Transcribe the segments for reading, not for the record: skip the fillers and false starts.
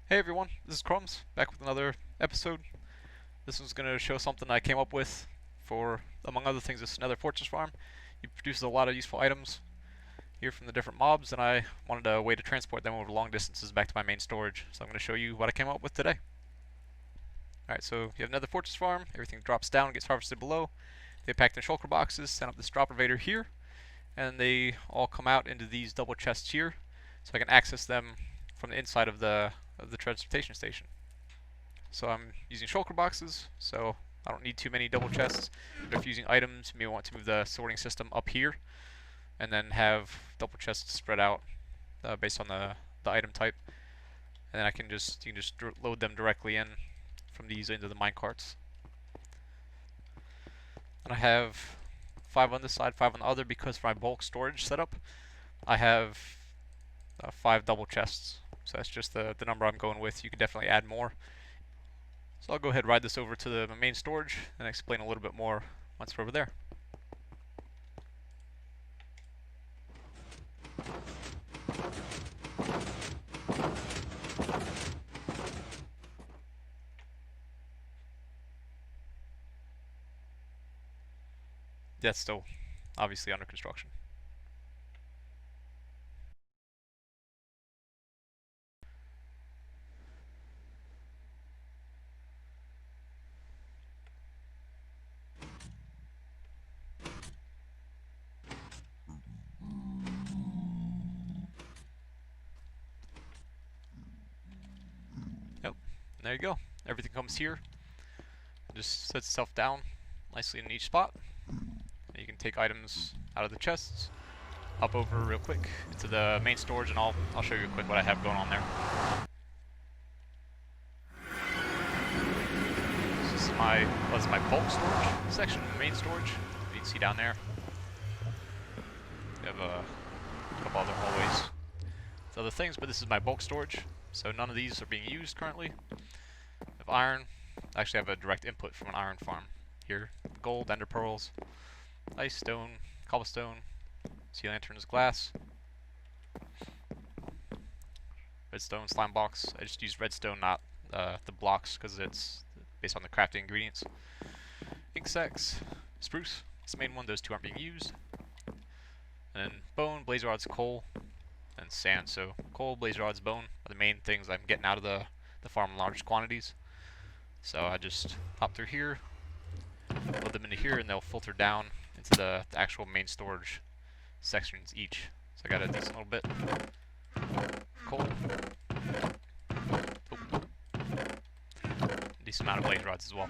Hey everyone, this is Crumbs, back with another episode. This one's going to show something I came up with for, among other things, this nether fortress farm. It produces a lot of useful items here from the different mobs, and I wanted a way to transport them over long distances back to my main storage. So I'm going to show you what I came up with today. Alright, so you have another fortress farm, everything drops down, gets harvested below. They packed in shulker boxes, send up this drop elevator here, and they all come out into these double chests here, so I can access them from the inside of the transportation station. So I'm using shulker boxes, so I don't need too many double chests. But if you're using items, you may want to move the sorting system up here, and then have double chests spread out based on the item type. And then you can just load them directly in from these into the minecarts. And I have 5 on this side, 5 on the other, because for my bulk storage setup, I have 5 double chests. So that's just the number I'm going with. You can definitely add more. So I'll go ahead and ride this over to the main storage and explain a little bit more once we're over there. That's still obviously under construction. Yep, and there you go. Everything comes here, just sets itself down nicely in each spot. And you can take items out of the chests, hop over real quick into the main storage, and I'll show you quick what I have going on there. This is my bulk storage section, main storage. You can see down there. We have a couple other hallways with other things, but this is my bulk storage. So none of these are being used currently. I have iron. I actually have a direct input from an iron farm here. Gold, ender pearls, ice, stone, cobblestone, sea lanterns, glass, redstone, slime box. I just use redstone, not the blocks, because it's based on the crafting ingredients. Ink sacks, spruce. It's the main one. Those two aren't being used. And then bone, blaze rods, coal, and sand. So coal, blaze rods, bone are the main things I'm getting out of the farm in large quantities. So I just hop through here, load them into here, and they'll filter down into the actual main storage sections each. So I got a decent little bit. Coal. Oh. Decent amount of blaze rods as well.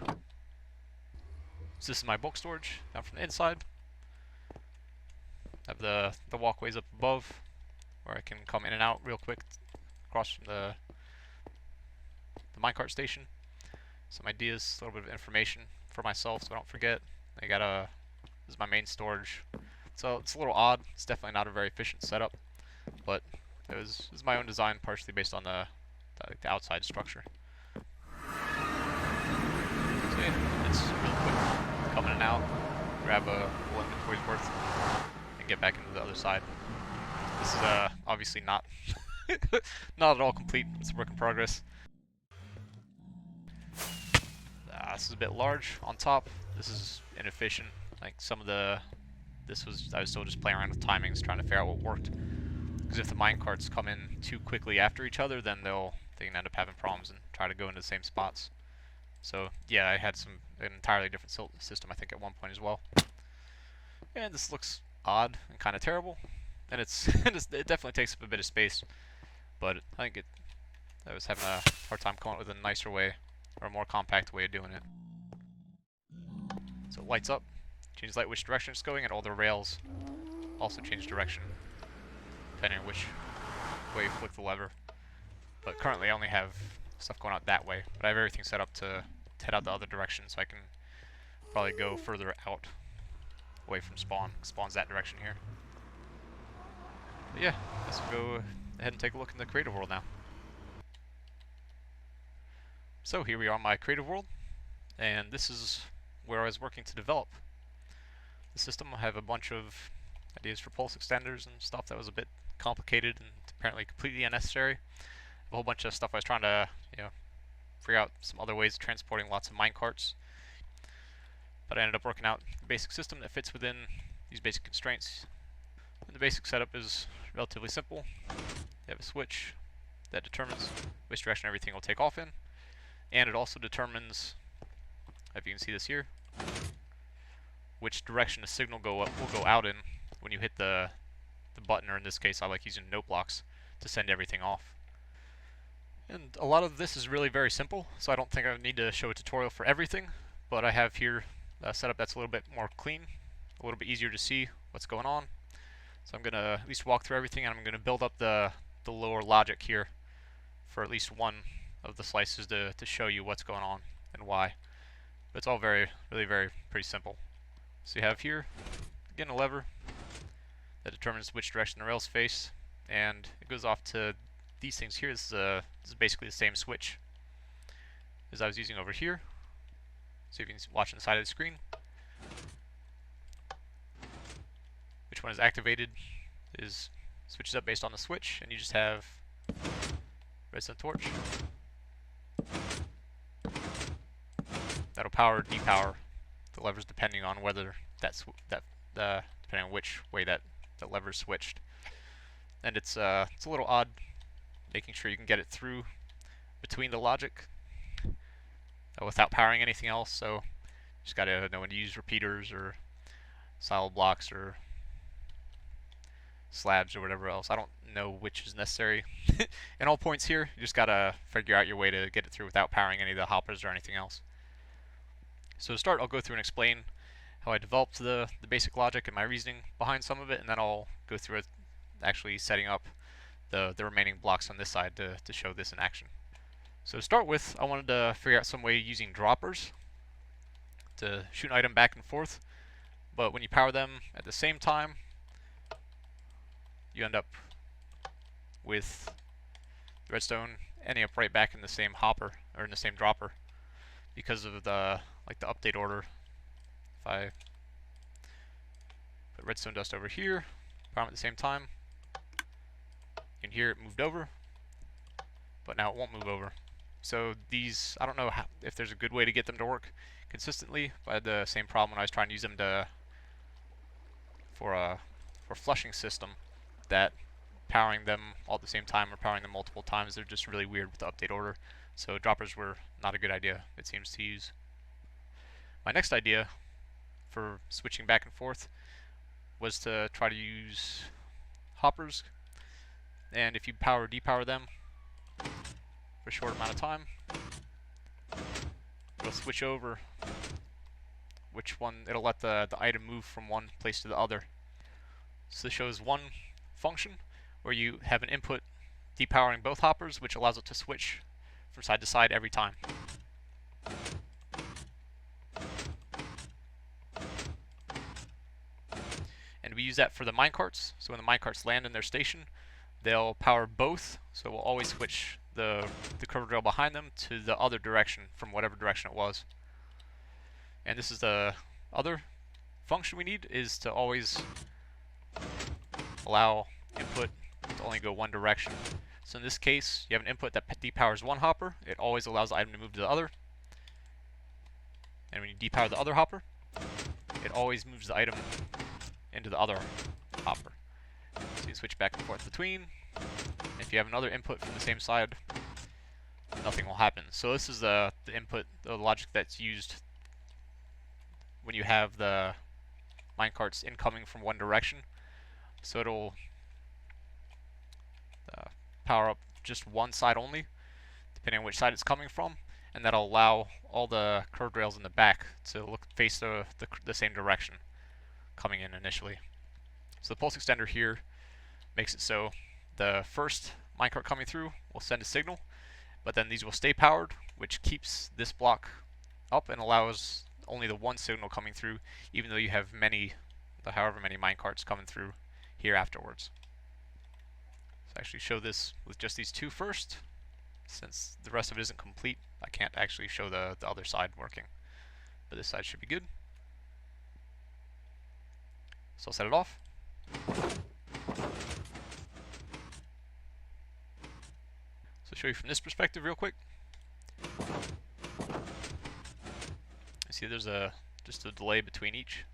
So this is my bulk storage down from the inside. I have the walkways up above where I can come in and out real quick across from the minecart station. Some ideas, a little bit of information for myself so I don't forget. This is my main storage. So it's a little odd. It's definitely not a very efficient setup, but it was my own design, partially based on the outside structure. So yeah, it's really quick. Come in and out, grab a full inventory's worth, and get back into the other side. This is obviously not not at all complete. It's a work in progress. This is a bit large on top. This is inefficient. Like I was still just playing around with timings, trying to figure out what worked. Because if the minecarts come in too quickly after each other, then they can end up having problems and try to go into the same spots. So yeah, I had an entirely different system I think at one point as well. And this looks odd and kind of terrible, and it definitely takes up a bit of space. But I think I was having a hard time coming up with a nicer way, or a more compact way of doing it. So it lights up, changes light which direction it's going, and all the rails also change direction, depending on which way you flick the lever. But currently I only have stuff going out that way, but I have everything set up to head out the other direction, so I can probably go further out, away from spawn. Spawn's that direction here. But yeah, let's go ahead and take a look in the creative world now. So here we are in my creative world, and this is where I was working to develop the system. I have a bunch of ideas for pulse extenders and stuff that was a bit complicated and apparently completely unnecessary. a whole bunch of stuff I was trying to, figure out some other ways of transporting lots of minecarts, but I ended up working out a basic system that fits within these basic constraints. And the basic setup is relatively simple. You have a switch that determines which direction everything will take off in, and it also determines, if you can see this here, which direction the signal will go out in when you hit the button, or in this case I like using note blocks to send everything off. And a lot of this is really very simple, so I don't think I need to show a tutorial for everything, but I have here a setup that's a little bit more clean, a little bit easier to see what's going on. So I'm going to at least walk through everything, and I'm going to build up the lower logic here for at least one of the slices to show you what's going on and why. But it's all really pretty simple. So you have here, again, a lever that determines which direction the rails face, and it goes off to these things here. This is basically the same switch as I was using over here. So if you can watch on the side of the screen, which one is activated is switches up based on the switch, and you just have redstone torch. That'll power or depower the levers depending on whether depending on which way that lever's switched. And it's a little odd making sure you can get it through between the logic without powering anything else, so you just gotta know when to use repeaters or silo blocks or slabs or whatever else. I don't know which is necessary in all points here. You just gotta figure out your way to get it through without powering any of the hoppers or anything else. So to start, I'll go through and explain how I developed the basic logic and my reasoning behind some of it, and then I'll go through it actually setting up the remaining blocks on this side to show this in action. So to start with, I wanted to figure out some way using droppers to shoot an item back and forth, but when you power them at the same time, you end up with redstone ending up right back in the same hopper, or in the same dropper, because of the update order. If I put redstone dust over here, power them at the same time, you can hear it moved over, but now it won't move over. So these, I don't know if there's a good way to get them to work consistently, but I had the same problem when I was trying to use them for a flushing system, that powering them all at the same time or powering them multiple times, they're just really weird with the update order. So droppers were not a good idea, it seems, to use. My next idea for switching back and forth was to try to use hoppers, and if you power or depower them for a short amount of time, it'll switch over which one, it'll let the item move from one place to the other. So this shows one function where you have an input depowering both hoppers, which allows it to switch from side to side every time. And we use that for the minecarts. So when the minecarts land in their station, they'll power both, so we'll always switch the curved rail behind them to the other direction from whatever direction it was. And this is the other function we need, is to always allow input to only go one direction. So in this case, you have an input that depowers one hopper, it always allows the item to move to the other. And when you depower the other hopper, it always moves the item into the other hopper. So you switch back and forth between. If you have another input from the same side, nothing will happen. So this is the input, the logic that's used when you have the minecarts incoming from one direction. So it'll power up just one side only, depending on which side it's coming from, and that'll allow all the curved rails in the back to face the same direction coming in initially. So the pulse extender here makes it so the first minecart coming through will send a signal, but then these will stay powered, which keeps this block up and allows only the one signal coming through, even though you have however many minecarts coming through here afterwards. So I actually show this with just these two first. Since the rest of it isn't complete, I can't actually show the other side working, but this side should be good. So I'll set it off. So So show you from this perspective real quick. You see there's just a delay between each.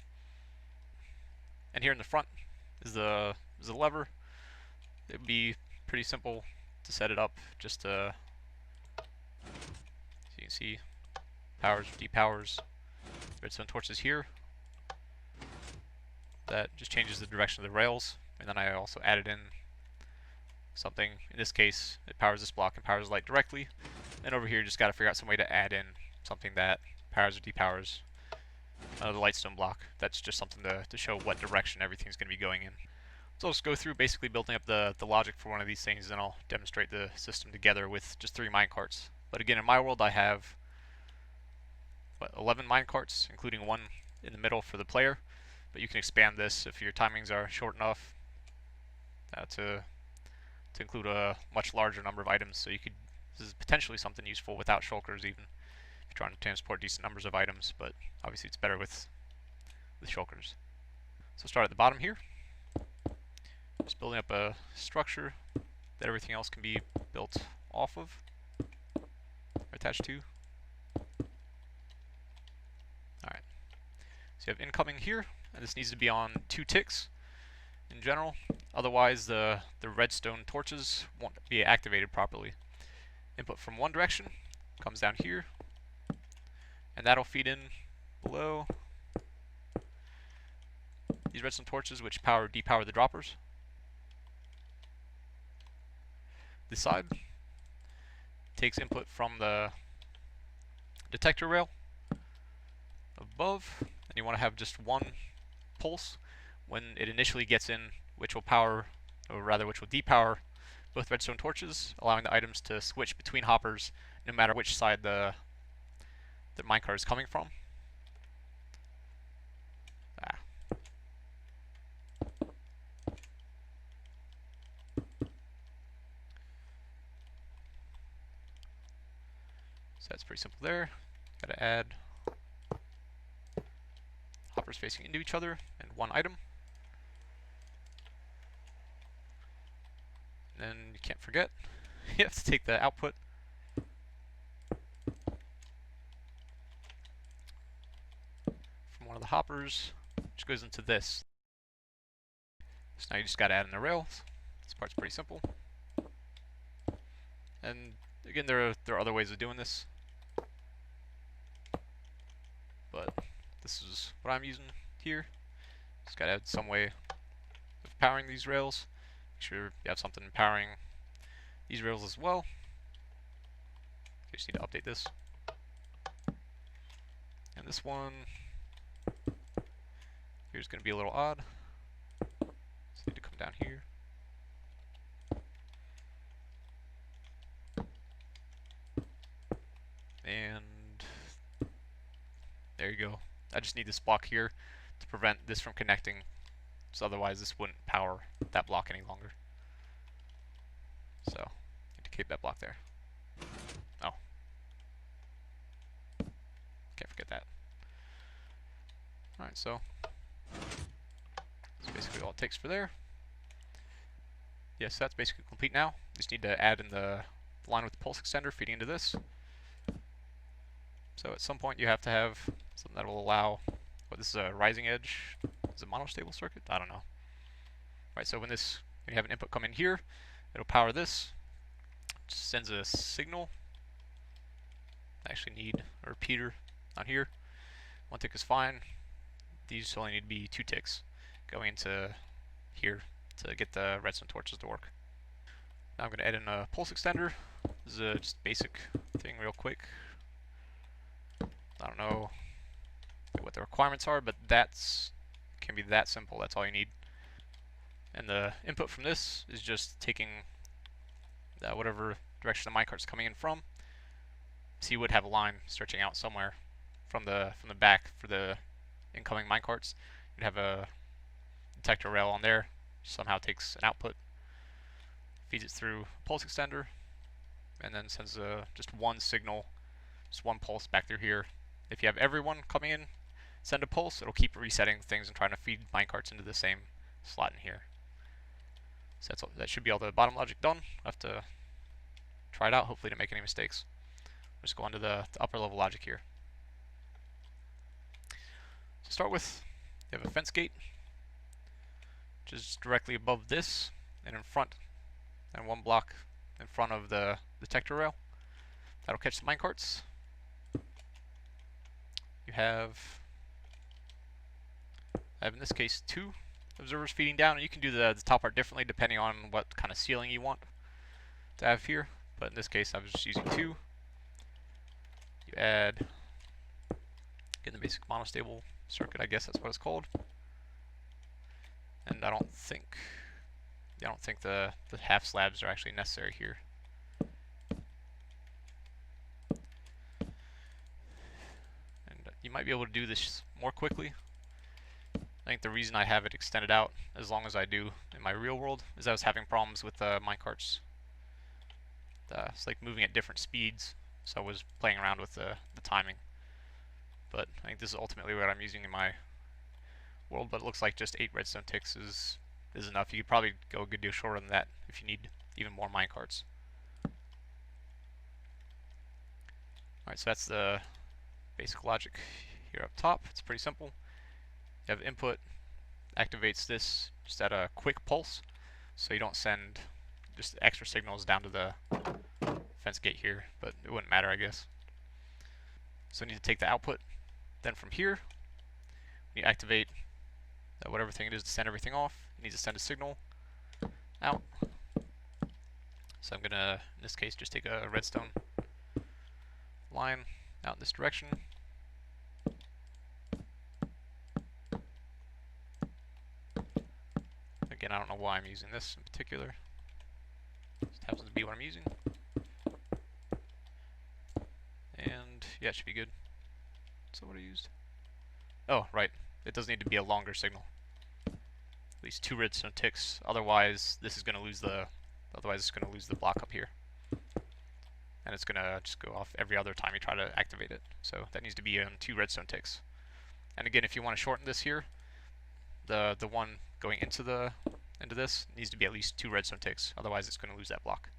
And here in the front is the lever. It would be pretty simple to set it up. Just so you can see powers, depowers, redstone torches here. That just changes the direction of the rails. And then I also added in something. In this case, it powers this block and powers the light directly. And over here, just got to figure out some way to add in something that powers or depowers the lightstone block. That's just something to show what direction everything's going to be going in. So I'll just go through basically building up the logic for one of these things, and I'll demonstrate the system together with just 3 minecarts. But again, in my world, I have 11 minecarts, including one in the middle for the player. But you can expand this if your timings are short enough to include a much larger number of items. So you could, this is potentially something useful without shulkers even, if you're trying to transport decent numbers of items, but obviously it's better with shulkers. So start at the bottom here. Just building up a structure that everything else can be built off of, or attached to. Alright, so you have incoming here, and this needs to be on 2 ticks in general, otherwise the redstone torches won't be activated properly. Input from one direction comes down here, and that'll feed in below these redstone torches, which power depower the droppers. This side takes input from the detector rail above, and you want to have just one pulse when it initially gets in, which will power, or rather which will depower both redstone torches, allowing the items to switch between hoppers no matter which side the minecart is coming from. So that's pretty simple there. Gotta add hoppers facing into each other and one item. And then you can't forget, you have to take the output from one of the hoppers, which goes into this. So now you just gotta add in the rails. This part's pretty simple. And again, there are other ways of doing this, but this is what I'm using here. Just gotta add some way of powering these rails. Make sure you have something powering these rails as well. You just need to update this. And this one here's going to be a little odd. So you need to come down here. And there you go. I just need this block here to prevent this from connecting, so otherwise this wouldn't power that block any longer. So, need to keep that block there. Oh. Can't forget that. Alright, so that's basically all it takes for there. Yes, that's basically complete now. Just need to add in the line with the pulse extender feeding into this. So at some point you have to have something that will allow, this is a rising edge, is it a monostable circuit? I don't know. Right, so when you have an input come in here, it'll power this, which sends a signal. I actually need a repeater on here. 1 tick is fine. These only need to be 2 ticks going into here to get the redstone torches to work. Now I'm going to add in a pulse extender. This is a just basic thing real quick. I don't know what the requirements are, but can be that simple. That's all you need. And the input from this is just taking whatever direction the minecart's coming in from. So you would have a line stretching out somewhere from the back for the incoming minecarts. You'd have a detector rail on there, somehow takes an output, feeds it through a pulse extender, and then sends just one signal, just one pulse back through here. If you have everyone coming in, send a pulse, it'll keep resetting things and trying to feed minecarts into the same slot in here. So that should be all the bottom logic done. I have to try it out, hopefully don't make any mistakes. Just go on to the upper level logic here. To start with, you have a fence gate, which is directly above this and in front, and one block in front of the detector rail. That'll catch the minecarts. You have in this case 2 observers feeding down, and you can do the top part differently depending on what kind of ceiling you want to have here, but in this case I was just using 2. You add, get the basic monostable circuit, I guess that's what it's called, and I don't think the half slabs are actually necessary here. And you might be able to do this more quickly. I think the reason I have it extended out as long as I do in my real world is I was having problems with the minecarts. It's like moving at different speeds, so I was playing around with the timing. But I think this is ultimately what I'm using in my world, but it looks like just 8 redstone ticks is enough. You could probably go a good deal shorter than that if you need even more minecarts. Alright, so that's the basic logic here up top. It's pretty simple. You have input, activates this just at a quick pulse, so you don't send just extra signals down to the fence gate here, but it wouldn't matter, I guess. So you need to take the output. Then from here, you activate whatever thing it is to send everything off. You need to send a signal out. So I'm gonna, in this case, just take a redstone line out in this direction. Again, I don't know why I'm using this in particular. Just happens to be what I'm using. And yeah, it should be good. So what I used? Oh, right. It does need to be a longer signal. At least 2 redstone ticks. Otherwise, this is going to lose the. Otherwise, it's going to lose the block up here, and it's going to just go off every other time you try to activate it. So that needs to be on 2 redstone ticks. And again, if you want to shorten this here, the one going into this needs to be at least 2 redstone ticks. Otherwise, it's going to lose that block.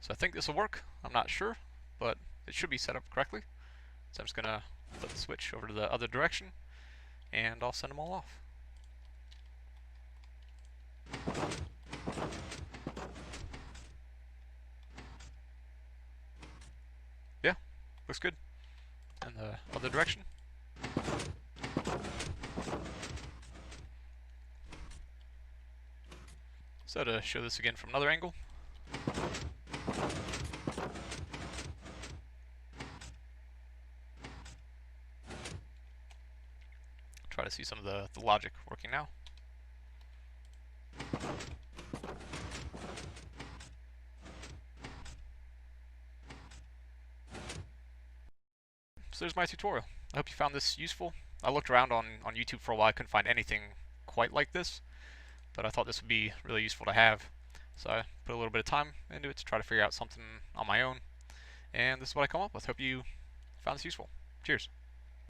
So I think this will work. I'm not sure, but it should be set up correctly. So I'm just going to flip the switch over to the other direction, and I'll send them all off. Yeah, looks good. And the other direction. So to show this again from another angle. Try to see some of the logic working now. So there's my tutorial. I hope you found this useful. I looked around on YouTube for a while. I couldn't find anything quite like this, but I thought this would be really useful to have. So I put a little bit of time into it to try to figure out something on my own, and this is what I come up with. Hope you found this useful. Cheers.